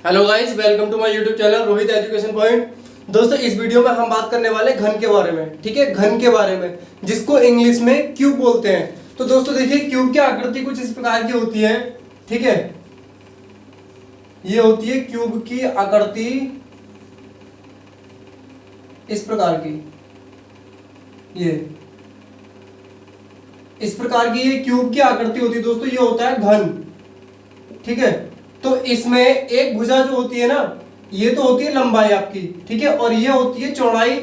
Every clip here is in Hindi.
Hello guys, welcome to my YouTube channel Rohit education point. दोस्तों, इस वीडियो में हम बात करने वाले घन के बारे में। ठीक है, घन के बारे में, जिसको इंग्लिश में क्यूब बोलते हैं। तो दोस्तों देखिए, क्यूब की आकृति कुछ इस प्रकार की होती है। ठीक है, ये होती है क्यूब की आकृति इस प्रकार की। ये इस प्रकार की ये क्यूब की आकृति होती है दोस्तों। ये होता है घन। ठीक है, तो इसमें एक भुजा जो होती है ना, ये तो होती है लंबाई आपकी। ठीक है, और ये होती है चौड़ाई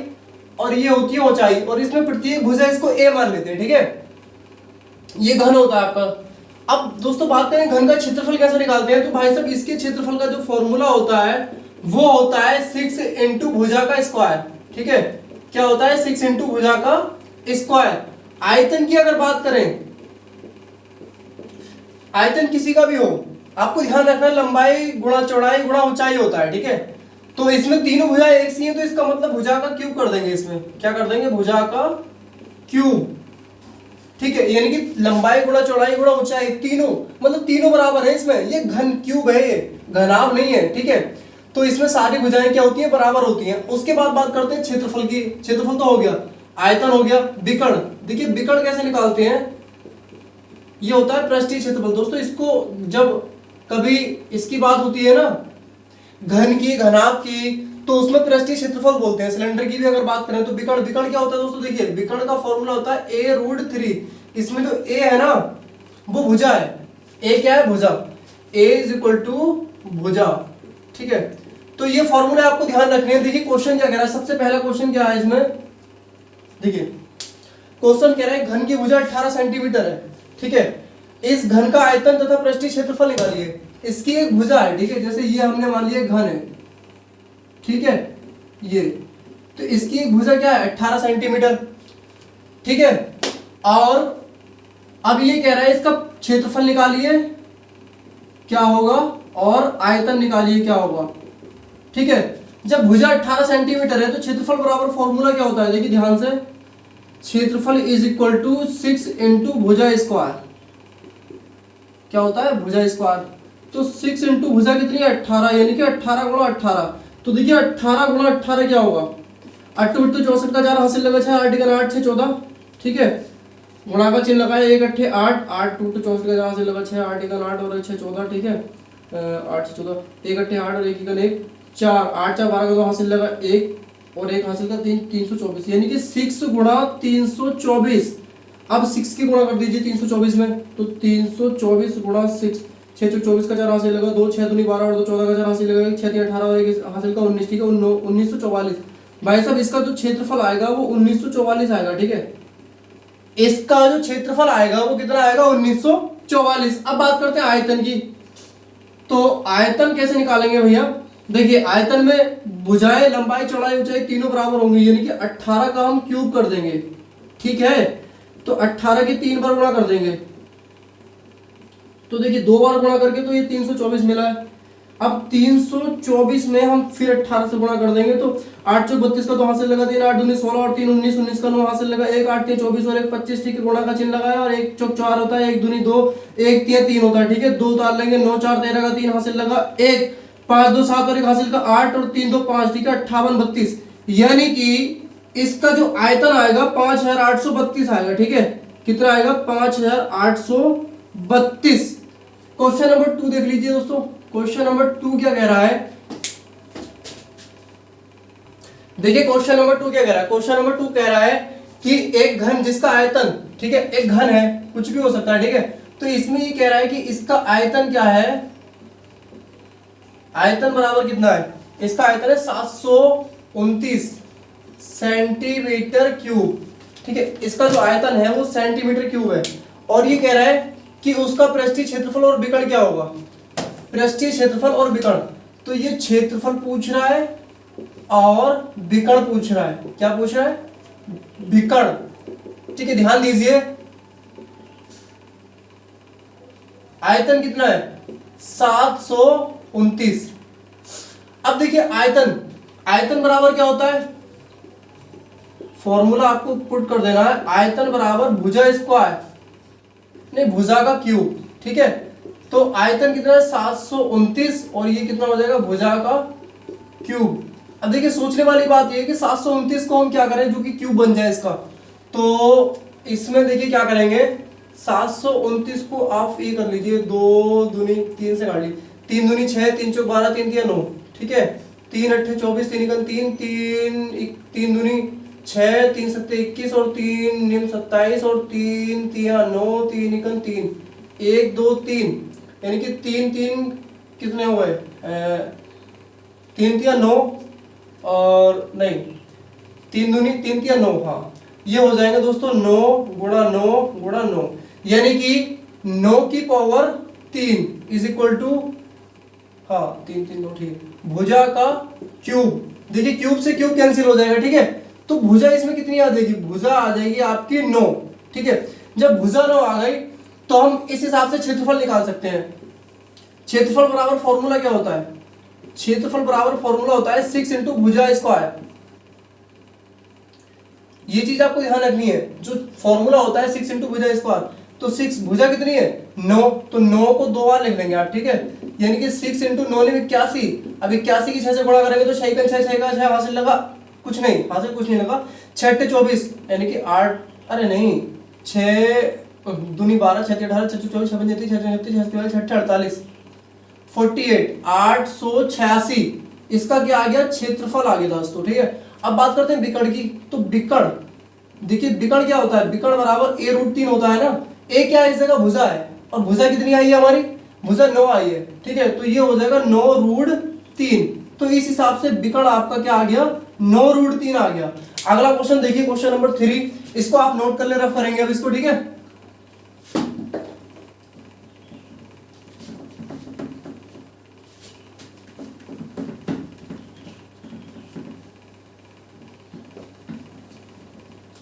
और ये होती है ऊंचाई, और इसमें प्रत्येक भुजा इसको ए मान लेते हैं। ठीक है, ये घन होता है आपका। अब दोस्तों बात करें घन का क्षेत्रफल कैसे निकालते हैं, तो भाई साहब इसके क्षेत्रफल का जो फॉर्मूला होता है वो होता है 6 इंटू भुजा का स्क्वायर। ठीक है, क्या होता है? 6 इंटू भुजा का स्क्वायर। आयतन की अगर बात करें, आयतन किसी का भी हो, आपको ध्यान रखना लंबाई गुणा चौड़ाई गुणा ऊंचाई होता है। ठीक है, तो इसमें तीनों भुजा एक सी हैं, तो इसका मतलब भुजा का क्यूब कर देंगे। इसमें क्या कर देंगे? भुजा का क्यूब। ठीक है, यानी कि लंबाई गुणा चौड़ाई गुणा ऊंचाई, तीनों मतलब तीनों बराबर है इसमें। ये घन क्यूब है, ये घनाभ नहीं है। ठीक है, तो इसमें सारी भुजाएं क्या होती हैं? बराबर होती हैं। उसके बाद बात करते हैं क्षेत्रफल की। क्षेत्रफल तो हो गया, आयतन हो गया, विकर्ण। देखिए विकर्ण कैसे निकालते हैं, ये होता है पृष्ठीय क्षेत्रफल। दोस्तों इसको जब कभी इसकी बात होती है ना, घन की, घनाभ की, तो उसमें पृष्ठीय क्षेत्रफल बोलते हैं। सिलेंडर की भी अगर बात करें तो विकर्ण। विकर्ण क्या होता है दोस्तों? देखिए विकर्ण का फॉर्मूला होता है a√3। इसमें जो a है ना, वो भुजा है। a क्या है? भुजा। a इज इक्वल टू भुजा। ठीक है, तो ये फॉर्मूला आपको ध्यान रखने हैं। देखिए क्वेश्चन क्या कह रहा है, सबसे पहला क्वेश्चन क्या है इसमें, देखिए क्वेश्चन कह रहा है घन की भुजा 18 सेंटीमीटर है। ठीक है, इस घन का आयतन तथा पृष्ठीय क्षेत्रफल निकालिए। इसकी एक भुजा है। ठीक है, जैसे ये हमने मान लिया घन है। ठीक है, ये तो इसकी एक भुजा क्या है? 18 सेंटीमीटर। ठीक है, और अब ये कह रहा है इसका क्षेत्रफल निकालिए क्या होगा, और आयतन निकालिए क्या होगा। ठीक है, जब भुजा 18 सेंटीमीटर है तो क्षेत्रफल बराबर फॉर्मूला क्या होता है? देखिए ध्यान से, क्षेत्रफल इज इक्वल टू 6 इंटू भुजा स्क्वायर। क्या होता है? भुजा स्क्वायर। तो 6 इंटू भुजा कितनी है? 18, यानी कि 18 गुणा 18। तो देखिए 18 गुणा 18 क्या होगा? 8 8 64 का 4 हासिल लगा 6, 8 का 8 6 14। ठीक है, गुणा का चिन्ह लगाया, 1 8 8 8 2 64 का 4 हासिल लगा 6, 8 का 8 और 6 14। ठीक है, 8 6 14, 1 8 8 और 1 1 4, 8 4 12 का 2 हासिल लगा 1 और 1 हासिल का 3 324, यानी कि 6 गुणा 324। अब 6 की गुणा कर दीजिए 324 में, तो 324 गुणा 6, 6 24 का 4 हासिल लगा 2, 6 दूनी 12 और 2 14 का 4 हासिल लगा 6 3 18 और 1 हासिल का 19। ठीक है, 1944। भाई साहब इसका जो क्षेत्रफल आएगा वो 1944 आएगा। ठीक है, इसका जो क्षेत्रफल आएगा वो कितना आएगा? 1944। अब बात करते हैं आयतन की। तो आयतन कैसे निकालेंगे भैया? देखिए आयतन में भुजाएं लंबाई चौड़ाई ऊंचाई तीनों बराबर होंगी, यानी कि 18 का हम क्यूब कर देंगे। ठीक है, तो 18 की 3 बार गुणा कर देंगे, तो देखिए 2 बार गुणा करके तो ये 324 मिला है। अब 324 में हम फिर 18 से गुणा कर देंगे, तो 8 चौक 32 का 2 हासिल लगा 3, 8 दूनी 16 और 3 19, 19 का 9 हासिल लगा 1, 8 3 24 और 1 25। ठीक है, गुणा का चिन्ह लगाया और 1 चौक 4 होता है, 1 दूनी 2, 1 3 3 होता है। ठीक है, 2 उतार लेंगे, 9 4 13 का 3 हासिल लगा 1, 5 2 7 और 1 हासिल का 8 और 3 2 5। ठीक है, 58 32, यानी कि इसका जो आयतन आएगा 5832 आएगा। ठीक है, कितना आएगा? 5832। क्वेश्चन नंबर 2 देख लीजिए दोस्तों। क्वेश्चन नंबर 2 क्या कह रहा है? देखिए क्वेश्चन नंबर 2 क्या कह रहा है। क्वेश्चन नंबर 2 कह रहा है कि एक घन जिसका आयतन, ठीक है, एक घन है, कुछ भी हो सकता है। ठीक है, तो इसमें ये कह रहा है कि इसका आयतन क्या है? आयतन बराबर कितना है? इसका आयतन है 729 सेंटीमीटर क्यूब। ठीक है, इसका जो आयतन है वो सेंटीमीटर क्यूब है, और ये कह रहा है कि उसका पृष्ठीय क्षेत्रफल और विकर्ण क्या होगा? पृष्ठीय क्षेत्रफल और विकर्ण। तो ये क्षेत्रफल पूछ रहा है और विकर्ण पूछ रहा है। क्या पूछ रहा है? विकर्ण। ठीक है, ध्यान दीजिए, आयतन कितना है? 729। अब देखिए आयतन, आयतन बराबर क्या होता है? फॉर्मूला आपको पुट कर देना है, आयतन बराबर भुजा स्क्वायर, नहीं भुजा का क्यूब। ठीक है, तो आयतन कितना है 729 और ये कितना हो जाएगा भुजा का क्यूब। अब देखिए सोचने वाली बात ये है कि 729 को हम क्या करें जो कि क्यूब बन जाए इसका। तो इसमें देखिए क्या करेंगे, 729 को आप ये कर लीजिए, 2 दूनी 3 से काट लीजिए, 3 दूनी 6, 3 चौक 12, 3 तिया 9, ठीक है। 3 अट्ठे 24, 3 एकम 3, 3 दूनी 6, 3 सत्ते 21 और 3 निम 27 और 3 तिया 9, 3 एकम 3, 1 2 3, यानी कि 3 3 कितने हुए, 3 तिया 9 और नहीं 3 दूनी 3 तिया 9, हाँ ये हो जाएगा दोस्तों 9 गुणा 9 गुणा 9, यानी कि 9 की पावर 3 इज इक्वल टू, हाँ 3 3 9 ठीक है, भुजा का क्यूब। देखिए क्यूब से क्यूब कैंसिल हो जाएगा, ठीक है। तो भुजा इसमें कितनी आ जाएगी, भुजा आ जाएगी आपकी 9, ठीक है। जब भुजा 9 आ गई तो हम इस हिसाब से क्षेत्रफल निकाल सकते हैं। क्षेत्रफल बराबर फॉर्मूला क्या होता है, क्षेत्रफल बराबर फॉर्मूला होता है 6 इंटू भुजा स्क्वायर। ये चीज आपको ध्यान रखनी है, जो फॉर्मूला होता है 6 इंटू भुजा स्क्वायर। तो 6 भुजा कितनी है 9, तो 9 को 2 बार लिख लेंगे आप, ठीक है। यानी कि 6 इंटू 9 ने 81, अब 81 की 6 से गुणा करेंगे तो 6 का 6 का 6 हासिल लगा, कुछ नहीं हासिल, कुछ नहीं लगा। 6 अट्ठे 24 यानी कि 8, अरे नहीं 6 दूनी 12, 6 18, 6 24, 6 35, 6 36, 6 37, 48, 48 886, इसका क्या आ गया क्षेत्रफल आ गया दोस्तों, ठीक है। अब बात करते हैं बिकड़ की। तो बिकड़, देखिए बिकड़ क्या होता है, बिकड़ बराबर a√3 होता है ना। a क्या है, इस जगह भुजा है, और भुजा कितनी आई है हमारी, भुजा 9 आई है, ठीक है। तो ये हो जाएगा 9√3। तो इस हिसाब से बिकड़ आपका क्या आ गया 9√3 आ गया। अगला क्वेश्चन देखिए, क्वेश्चन नंबर 3, इसको आप नोट कर ले, रफ करेंगे अब इसको, ठीक है।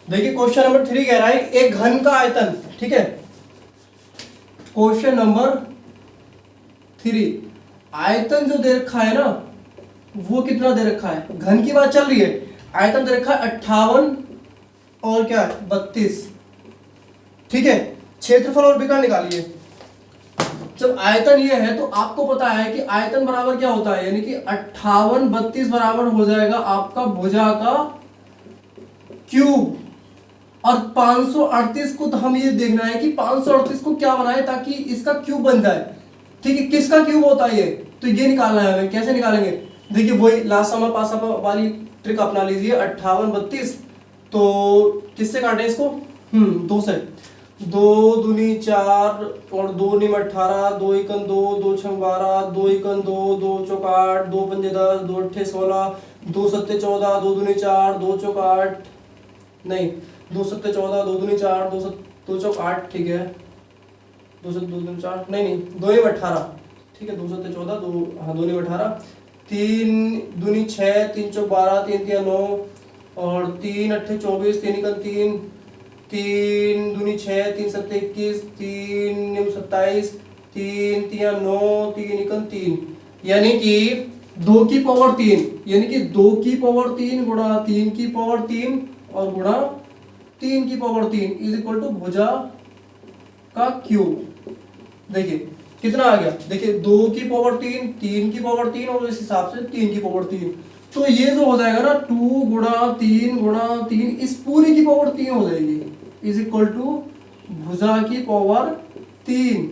देखिए क्वेश्चन नंबर 3 कह रहा है एक घन का आयतन, ठीक है। क्वेश्चन नंबर 3, आयतन जो दे रखा है ना वो कितना दे रखा है, घन की बात चल रही है। आयतन दे रखा है 58 और क्या है 32, ठीक है। क्षेत्रफल और विकर्ण निकालिए। जब आयतन ये है तो आपको पता है कि आयतन बराबर क्या होता है, यानी कि 58 32 बराबर हो जाएगा आपका भुजा का क्यूब। और 538 को तो हम ये देखना है कि 538 को क्या बनाए ताकि इसका क्यूब बन जाए, ठीक है। किसका क्यूब होता है ये, तो ये निकालना है हमें। कैसे निकालेंगे, देखिए वही लास्ट समय पास वाली ट्रिक अपना लीजिए। 58 32, तो किससे काटें इसको, 2 से, 2 दूनी 4 और 2 निम 18, 2 एकम 2, 2 छम 12, 2 एकम 2, 2 चौक 8, 2 पंजे 10, 2 अट्ठे 16, 2 सत्ते 14, 2 दूनी 4, 2 चौक 8, नहीं 2 सत्ते 14, 2 दूनी 4, 2 चौक 8, ठीक है। 2 सत्ते 2 दूनी 4, नहीं 2 निम 18, ठीक है। 2 सत्ते 14, 2 हाँ 2 निम 18, 3 दूनी 6, 3 चौक 12, 3 तिया 9 और 3 अट्ठे 24, 3 एकम 3, 3 दूनी 6, 3 सत्ते 21, 3 निम 27, 3 तिया 9, 3 एकम 3, यानी कि 2 की पावर 3, यानी कि 2 की पावर 3 गुणा 3 की पावर 3 और गुणा 3 की पावर 3 इज इक्वल टू भुजा का क्यूब। देखिए कितना आ गया, देखिए 2 की पावर 3, 3 की पावर 3 और इस हिसाब से 3 की पावर 3। तो ये जो हो जाएगा ना 2 गुणा 3 गुणा 3, इस पूरी की पावर 3 हो जाएगी, इज इक्वल टू भुजा की पावर 3।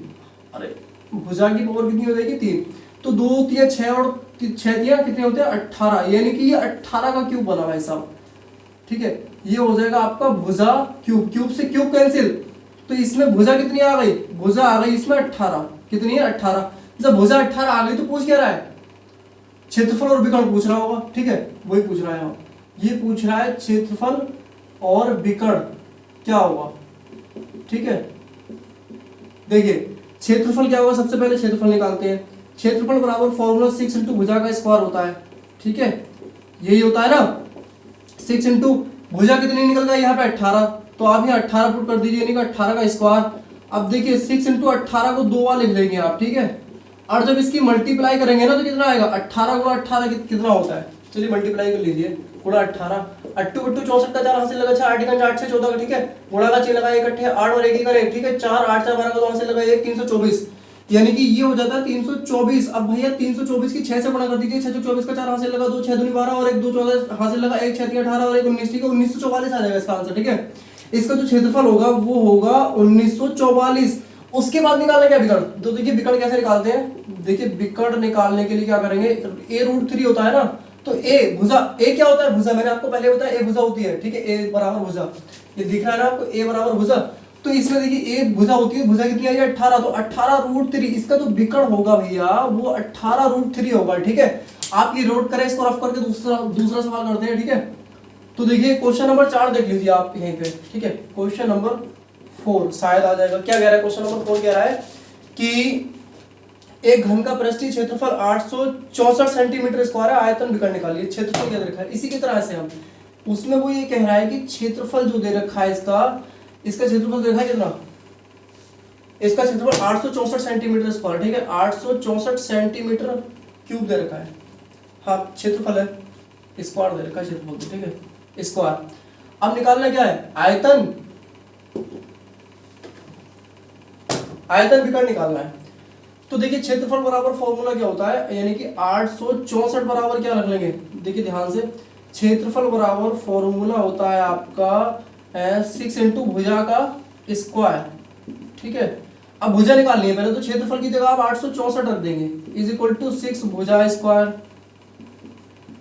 अरे भुजा की पावर कितनी हो जाएगी 3, तो 2 तिया 6 और 6 तिया कितने होते हैं 18, यानी कि ये 18 का क्यूब बना भाई साहब, ठीक है। ये हो जाएगा आपका भुजा क्यूब, क्यूब से क्यूब कैंसिल, तो इसमें भुजा कितनी आ गई, भुजा आ गई इसमें 18, कितनी है 18। जब भुजा 18 आ गई तो पूछ क्या रहा है, क्षेत्रफल और विकर्ण पूछ रहा होगा, ठीक है वही पूछ रहा है। ये पूछ रहा है क्षेत्रफल और विकर्ण क्या होगा, ठीक है। देखिए क्षेत्रफल क्या होगा, सबसे पहले क्षेत्रफल निकालते हैं। क्षेत्रफल बराबर फॉर्मूला 6 इंटू भुजा का स्क्वायर होता है, ठीक है यही होता है ना। 6 इंटू भुजा कितनी निकल गई यहाँ पे 18, तो आप यहाँ 18 पुट कर दीजिए, यानी कि 18 का स्क्वायर। अब देखिए 6 इंटू 18 को 2 बार लिख लेंगे आप, ठीक है। और जब इसकी मल्टीप्लाई करेंगे ना तो कितना आएगा, 18 गुणा 18 कितना होता है, चलिए मल्टीप्लाई कर लीजिए, गुणा 18, 8 बट्टू 64 का 4 हासिल लगा 6, 8 का 8 से 14 का, ठीक है। गुणा का चिन्ह लगा 1 अट्ठे 8 और 1 का 1, ठीक है। 4 8 4 12 का 2 हासिल लगा 1, 324, यानी कि ये हो जाता है 324। अब भैया 324 की 6 से गुणा कर दीजिए, 6 24 का 4 हासिल लगा, 2 6 दूनी 12 और 1 2 14 हासिल लगा, 1 6 3 18 और 1 19, ठीक है 1944 आ जाएगा इसका आंसर। ठीक है, इसका जो क्षेत्रफल होगा वो होगा 1944। उसके बाद निकालना क्या विकर्ण, तो देखिए विकर्ण कैसे निकालते हैं। देखिए विकर्ण निकालने के लिए क्या करेंगे, a√3 होता है ना, तो a भुजा, a क्या होता है भुजा, मैंने आपको पहले बताया a भुजा होती है। ठीक है, a बराबर भुजा, ये दिख रहा है ना आपको, a बराबर भुजा। तो इसमें देखिए एक भुजा होती है, भुजा कितनी आई 18, तो 18√3 इसका जो विकर्ण होगा भैया वो 18√3 होगा। ठीक है, आप ये नोट करें, इसको रफ करके दूसरा सवाल करते हैं। ठीक है, तो देखिए क्वेश्चन नंबर 4 देख लीजिए आप यहीं पे। ठीक है, क्वेश्चन नंबर 4 शायद आ जाएगा। क्या कह रहा है क्वेश्चन नंबर 4, कह रहा है कि एक घन का पृष्ठीय क्षेत्रफल 864 सेंटीमीटर स्क्वायर है, आयतन विकर्ण निकालिए। क्षेत्रफल क्या दे रखा है, इसी की तरह से हम उसमें वो ये कह रहा है कि क्षेत्रफल जो दे रखा है इसका क्षेत्रफल दे रखा है कितना, इसका क्षेत्रफल 864 सेंटीमीटर स्क्वायर। ठीक है, 864 सेंटीमीटर क्यूब दे रखा है। हाँ क्षेत्रफल है, स्क्वायर दे रखा है क्षेत्रफल। ठीक है, स्क्वायर। अब निकालना क्या है, आयतन, आयतन विकर्ण निकालना है। तो देखिए क्षेत्रफल बराबर फॉर्मूला क्या होता है, यानी कि 864 बराबर क्या रख लेंगे, देखिए ध्यान से, क्षेत्रफल बराबर फॉर्मूला होता है आपका 6 इंटू भुजा का स्क्वायर। ठीक है, अब भुजा निकालनी है पहले, तो क्षेत्रफल की जगह आप 864 रख देंगे, इज इक्वल टू 6 भुजा स्क्वायर।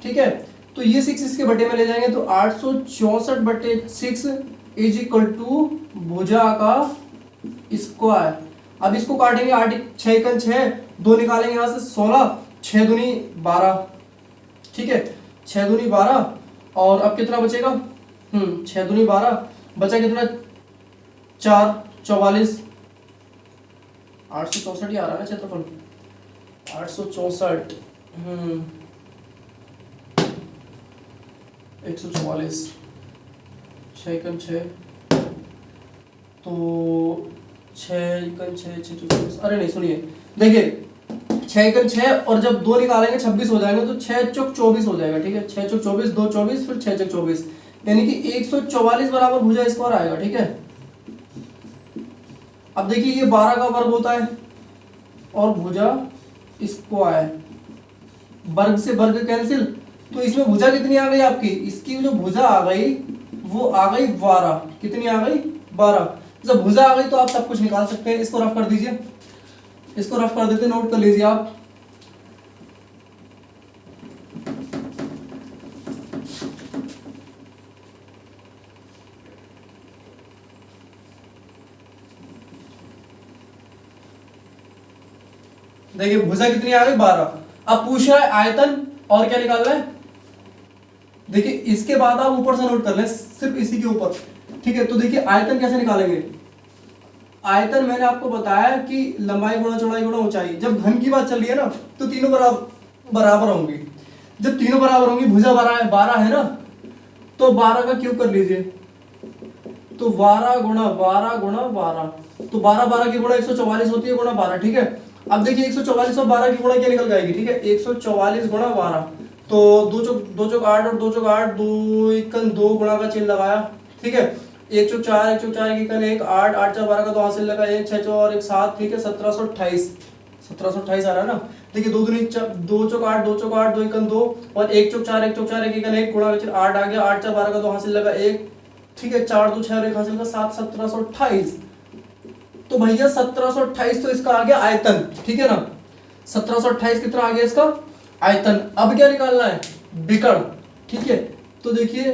ठीक है, तो ये 6 इसके बटे में ले जाएंगे, तो 864 बटे 6 इज इक्वल टू भुजा का स्क्वायर। अब इसको काटेंगे, 8 6 एकन 6, 2 निकालेंगे यहां से 16, 6 दूनी 12। ठीक है, 6 दूनी 12 और अब कितना बचेगा, 6 दूनी 12 बचा कितना, 4 44, 864 ही आ रहा है ना क्षेत्रफल, 864 144, 6 एकम 6, तो 6 एकम 6 6, अरे नहीं सुनिए, देखिए 6 एकम 6 और जब 2 निकालेंगे 26 हो जाएंगे, तो 6 चौक 24 हो जाएगा। ठीक है, 6 चौक 24, 2 24, फिर 6 चौक 24, यानी कि 144 बराबर भुजा स्क्वायर आएगा। ठीक है, अब देखिए ये 12 का वर्ग होता है और भुजा स्क्वायर, वर्ग से वर्ग कैंसिल, तो इसमें भुजा कितनी आ गई आपकी, इसकी जो भुजा आ गई वो आ गई 12, कितनी आ गई 12। जब भुजा आ गई तो आप सब कुछ निकाल सकते हैं। इसको रफ कर दीजिए, इसको रफ कर देते, नोट कर लीजिए आप। देखिए भुजा कितनी आ गई 12। अब पूछ रहा है आयतन और क्या निकालना है, देखिए इसके बाद आप ऊपर से नोट कर लें, सिर्फ इसी के ऊपर। ठीक है, तो देखिए आयतन कैसे निकालेंगे, आयतन मैंने आपको बताया कि लंबाई गुणा चौड़ाई गुणा ऊंचाई। जब घन की बात चल रही है ना, तो तीनों बराबर होंगी। जब तीनों बराबर होंगी, भुजा 12 है ना, तो 12 का क्यूब कर लीजिए, तो 12 गुणा 12 गुणा 12, तो 12 12 की गुणा 144 होती है, गुणा 12। ठीक है, अब देखिए 144 और 12 की गुणा क्या निकल जाएगी। ठीक है, 144 गुणा 12, तो 2 चौक 8 और 2 चौक 8, 2 एकन 2 गुणा का चिन्ह लगाया। ठीक है, 1 चौक 4 1 चौक 4 1 एकन 1 8 8 4 12 का 2 हासिल लगा, 1 6 और 1 7। ठीक है, 1728 1728 आ रहा है ना। देखिए 2 दूनी 2 चौक 8 2 चौक 8 2 एकन 2 और 1 चौक 4 1 चौक 4 1 एकन 1 गुणा का चिन्ह 8 आ गया, 8 4 12 का 2 हासिल लगा 1। ठीक है, 4 2 6 और 1 हासिल का 7 1728। तो भैया 1728 तो इसका आ गया आयतन। ठीक है ना, 1728 कितना आ गया इसका आयतन। अब क्या निकालना है, विकर्ण। ठीक है, तो देखिए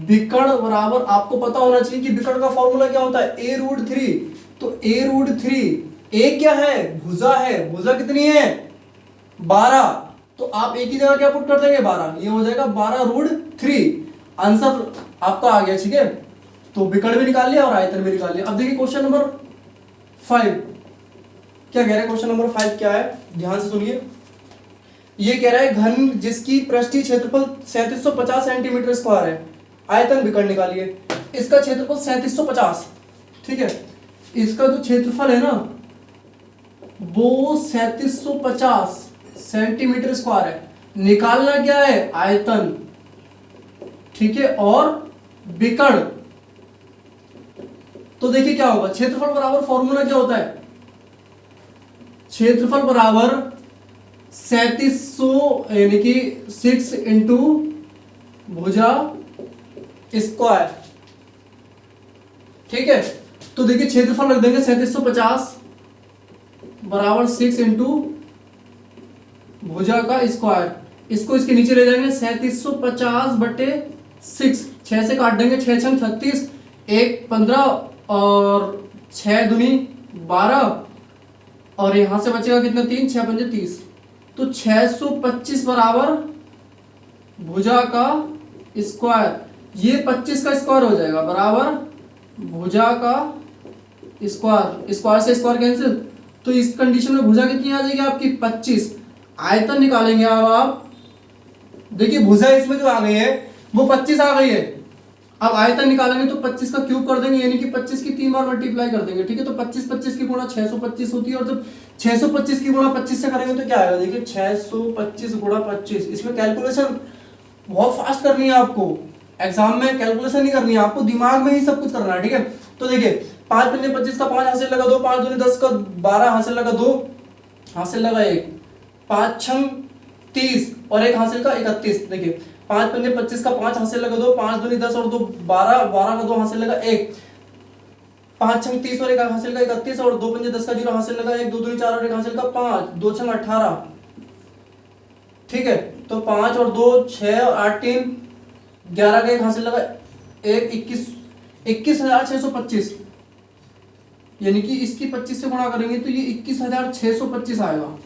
विकर्ण बराबर आपको पता होना चाहिए कि विकर्ण का फॉर्मूला क्या होता है, a√3। तो a√3, a क्या है, भुजा है, भुजा कितनी है 12, तो आप एक ही जगह क्या पुट कर देंगे 12, ये हो जाएगा 12√3, आंसर आपका आ गया। ठीक है, तो विकर्ण भी निकाल लिया और आयतन भी निकाल लिया। अब देखिए क्वेश्चन नंबर 5 क्या कह रहा है, क्वेश्चन नंबर 5 क्या है, ध्यान से सुनिए। ये कह रहा है घन जिसकी पृष्ठीय क्षेत्रफल 3750 सेंटीमीटर स्क्वायर है, आयतन विकर्ण निकालिए। इसका क्षेत्रफल 3750। ठीक है, इसका जो क्षेत्रफल है ना वो 3750 सेंटीमीटर स्क्वायर है, निकालना क्या है आयतन। ठीक है, और विकर्ण। तो देखिए क्या होगा, क्षेत्रफल बराबर फॉर्मूला क्या होता है, क्षेत्रफल बराबर 3700 यानी कि 6 इंटू भुजा स्क्वायर। ठीक है, तो देखिए क्षेत्रफल रख देंगे 3750 बराबर 6 इंटू भुजा का स्क्वायर। इसको इसके नीचे ले जाएंगे 3750 बटे 6, 6 से काट देंगे, 6 छंग 36, 1 15 और 6 दूनी 12 और यहां से बचेगा कितना 3, 6 पंजे 30, तो 625 बराबर भुजा का स्क्वायर। ये 25 का स्क्वायर हो जाएगा बराबर भुजा का स्क्वायर, स्क्वायर से स्क्वायर कैंसिल, तो इस कंडीशन में भुजा कितनी आ जाएगी आपकी 25। आयतन निकालेंगे अब आप, देखिए भुजा इसमें जो आ गई है वो 25 आ गई है। अब आयतन निकालेंगे तो 25 का क्यूब कर देंगे, यानी कि 25 की 3 बार मल्टीप्लाई कर देंगे। ठीक है, तो 25 25 की गुणा 625 होती है, और जब 625 की गुणा 25 से करेंगे तो क्या आएगा, देखिए 625 गुणा 25। इसमें कैलकुलेशन बहुत फास्ट करनी है आपको, एग्जाम में कैलकुलेशन नहीं करनी है आपको, दिमाग में ही सब कुछ करना है। ठीक है, तो देखिए 5 पंजे 25 का 5 हासिल लगा 2, 5 दूनी 10 का 12 हासिल लगा 2 हासिल लगा 1, 5 छंग 30 और 1 हासिल का 31। देखिए 5 पंजे 25 का 5 हासिल लगा 2, 5 दूनी 10 और 2 12, 12 का 2 हासिल लगा 1, 5 छंग 30 और 1 हासिल का 31 और 2 पंजे 10 का 0 हासिल लगा 1, 2 दूनी 4 और 1 हासिल का 5, 2 छंग 18। ठीक है, तो 5 और 2 6 और 8 3 11 का 1 हासिल लगा 1, 21,625, यानी कि इसकी 25 से गुणा करेंगे तो ये 21,625 आएगा।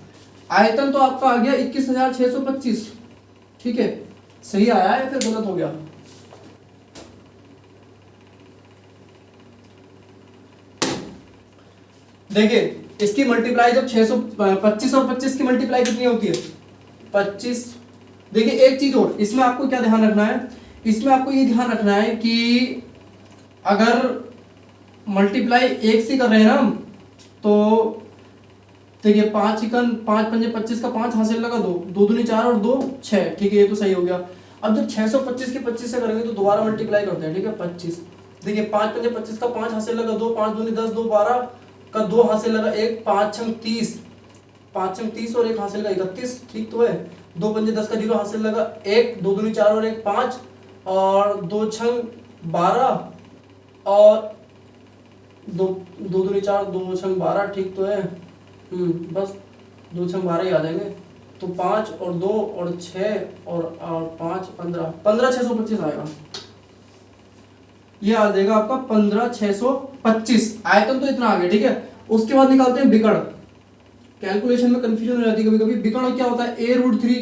आयतन तो आपका आ गया 21,625। ठीक है, सही आया है फिर गलत हो गया? देखिए इसकी मल्टीप्लाई जब 625 और 25 की मल्टीप्लाई कितनी होती है 25। देखिए एक चीज और, इसमें आपको क्या ध्यान रखना है, इसमें आपको ये ध्यान रखना है कि अगर मल्टीप्लाई एक से कर रहे हैं ना हम, तो देखिए 5 इकन 5 पंजे 25 का 5 हासिल लगा 2, 2 दूनी 4 और 2 6। ठीक है, ये तो सही हो गया। अब जब 625 के 25 से करेंगे तो दोबारा मल्टीप्लाई करते हैं। ठीक है, 25, देखिए 5 पंजे 25 का 5 हासिल लगा 2, 5 दूनी 10, 2 12 का 2 हासिल लगा 1, 5 छंग 30, 5 छंग 30 और 1 हासिल का 31। ठीक तो है, 2 पंजे 10 का 0 हासिल लगा 1, 2 दूनी 4 और 1 5 और 2 छंग 12 और 2 दूनी 4 2 छंग 12। ठीक तो है, बस 2 छंग 12 ही आ जाएंगे, तो 5 और 2 और 6 और 5 15, 15,625 आएगा। ये आ जाएगा आपका 15,625। आयतन तो इतना आ गया। ठीक है, उसके बाद निकालते हैं विकर्ण। कैलकुलेशन में कंफ्यूजन हो जाती है कभी कभी। विकर्ण क्या होता है, a√3।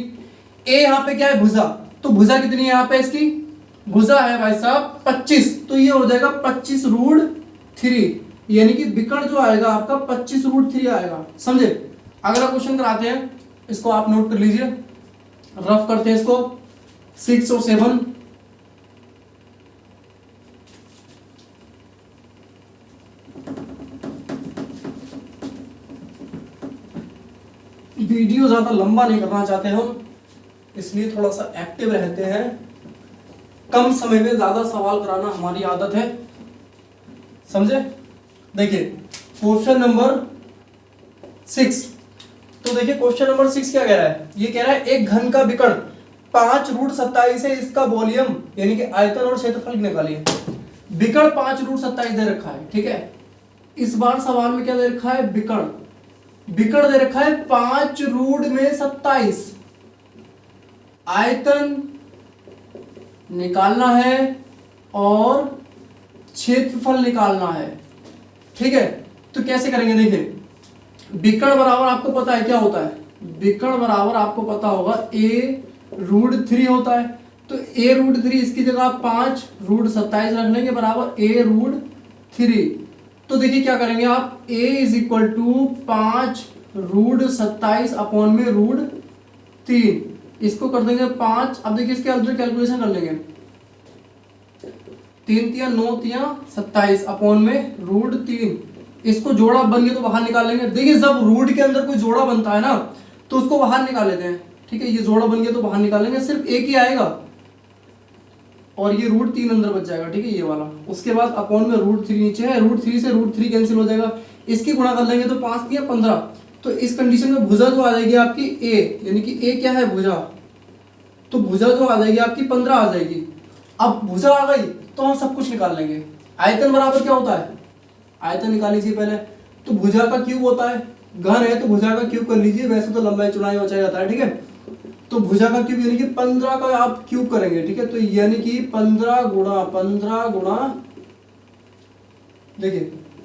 ए यहाँ पे क्या है, भुजा, तो भुजा कितनी है यहाँ पे, इसकी भुजा है भाई साहब 25, तो ये हो जाएगा 25√3, यानी कि विकर्ण जो आएगा आपका 25√3 आएगा। समझे? अगला क्वेश्चन कराते हैं, इसको आप नोट कर लीजिए, रफ करते हैं इसको 6 और 7। वीडियो ज्यादा लंबा नहीं करना चाहते हम, इसलिए थोड़ा सा एक्टिव रहते हैं। कम समय में ज्यादा सवाल कराना हमारी आदत है, समझे? देखिए क्वेश्चन नंबर 6। तो देखिए क्वेश्चन नंबर 6 क्या कह रहा है, ये कह रहा है एक घन का विकर्ण 5√27 है, इसका वॉल्यूम यानी कि आयतन और क्षेत्रफल निकालिए। विकर्ण 5√27 दे रखा है। ठीक है, इस बार सवाल में क्या दे रखा है, विकर्ण, विकर्ण दे रखा है 5√27, आयतन निकालना है और क्षेत्रफल निकालना है। ठीक है, तो कैसे करेंगे, देखिए विकर्ण बराबर आपको पता है क्या होता है, विकर्ण बराबर आपको पता होगा a√3 होता है, तो a√3 इसकी जगह 5√27 रख लेंगे बराबर a√3। तो देखिए क्या करेंगे आप, a = 5√27 अपॉन में √3, इसको कर देंगे 5। अब देखिए इसके अंदर कैलकुलेशन कर लेंगे, 3 तिया 9 तिया 27 अपॉन में √3, इसको जोड़ा बन गया तो बाहर निकाल लेंगे। देखिए जब रूट के अंदर कोई जोड़ा बनता है ना तो उसको बाहर निकाल लेते हैं। ठीक है, ये जोड़ा बन गया तो बाहर निकाल लेंगे, सिर्फ एक ही आएगा और ये √3 अंदर बच जाएगा। ठीक है, ये वाला, उसके बाद अपॉन में √3 नीचे है, √3 से √3 कैंसिल हो जाएगा, इसकी गुणा कर लेंगे तो 5 तिया 15, तो इस कंडीशन में भुजा जो आ जाएगी आपकी ए, यानी कि ए क्या है भुजा, तो भुजा जो आ जाएगी आपकी 15 आ जाएगी। अब भुजा आ गई तो हम सब कुछ निकाल लेंगे। आयतन बराबर क्या होता है, आयतन निकाल लीजिए पहले। तो भुजा का क्यूब होता है, घन है तो भुजा का क्यूब कर लीजिए, वैसे तो लंबाई चौड़ाई ऊंचाई आता है, ठीक है। तो भुजा का क्यूब यानी कि 15 का आप क्यूब करेंगे, ठीक है। तो यानी कि 15 गुणा देखिए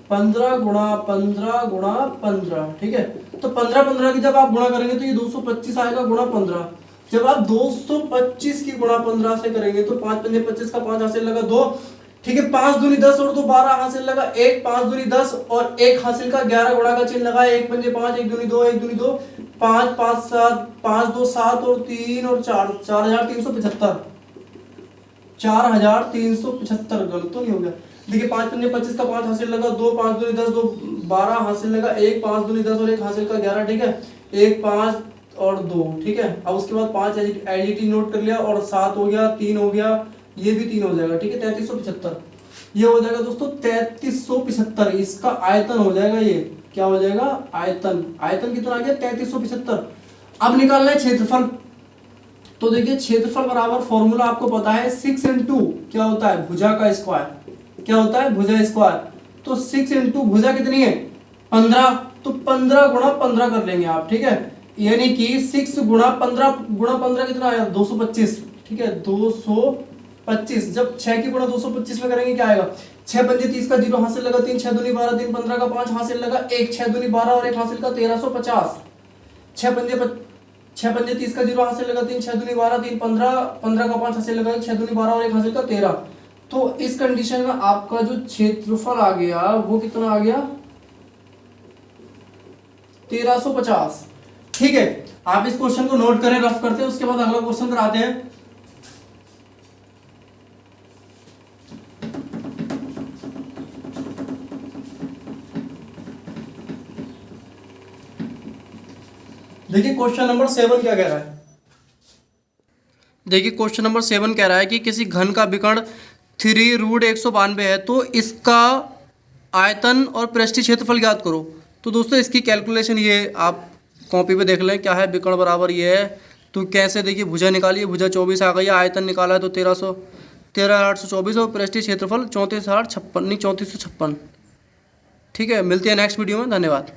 15 गुणा 15, ठीक है। तो 15 की जब आप गुणा करेंगे तो ये 225 आएगा गुणा 15। जब आप 225 की गुणा 15 से करेंगे तो 5 पंजे 25 का 5 हासिल लगा 2, ठीक है। 5 दूनी 10 और 2 12 हासिल लगा 1, 5 दूनी 10 और 1 हासिल का 11 गुणा का चिन्ह लगा, 1 पंजे 5, 1 दूनी 2, 1 दूनी 2, 5 5 7, 5 2 7 और 3 और 4, 4375, 4375। गलत तो नहीं हो गया। देखिए 5 पंजे 25 का 5 हासिल लगा 2, 5 दूनी 10, 2 12 हासिल लगा 1, 5 दूनी 10 और 1 हासिल का 11, ठीक है। 1 5 और 2, ठीक है। अब उसके बाद 5 एडिटी नोट कर लिया और 7 हो गया, 3 हो गया, ये भी 3 हो जाएगा, ठीक है। 3375 ये हो जाएगा दोस्तों 3375। इसका आयतन हो जाएगा, ये क्या हो जाएगा आयतन। आयतन कितना आ गया 3375। अब निकालना है क्षेत्रफल। तो देखिए क्षेत्रफल बराबर फॉर्मूला आपको पता है 6 इंटू क्या होता है भुजा का स्क्वायर, क्या होता है भुजा स्क्वायर। तो 6 इंटू भुजा कितनी है 15, तो 15 गुणा 15 कर लेंगे आप, ठीक है। यानी कि 6 गुणा 15 कितना आया 225, ठीक है 225। जब 6 की गुणा 225 में करेंगे क्या आएगा 6 पंजे 30 का 0 हासिल लगा 3, 6 दूनी 12, 3 15 का 5 हासिल लगा 1, 6 दूनी 12 और 1 हासिल का 1350। 6 पंजे 30 का 0 हासिल लगा 3, 6 दूनी 12, 3 15, 15 का 5 हासिल लगा 6 दूनी 12 और 1 हासिल का 13। तो इस कंडीशन में आपका जो क्षेत्रफल आ गया वो कितना आ गया 1350, ठीक है। आप इस क्वेश्चन को नोट करें, रफ करते हैं, उसके बाद अगला क्वेश्चन कराते हैं। देखिए क्वेश्चन नंबर 7 क्या कह रहा है। देखिए क्वेश्चन नंबर 7 कह रहा है कि किसी घन का विकर्ण 3√192 है तो इसका आयतन और पृष्ठीय क्षेत्रफल ज्ञात करो। तो दोस्तों इसकी कैलकुलेशन ये आप कॉपी पे देख लें क्या है। विकर्ण बराबर ये है, तो कैसे देखिए भुजा निकालिए, भुजा 24 आ गई है, आयतन निकाला है तो 13,824 और पृष्ठीय क्षेत्रफल 34,856 नहीं 3456, ठीक है। मिलते हैं नेक्स्ट वीडियो में, धन्यवाद।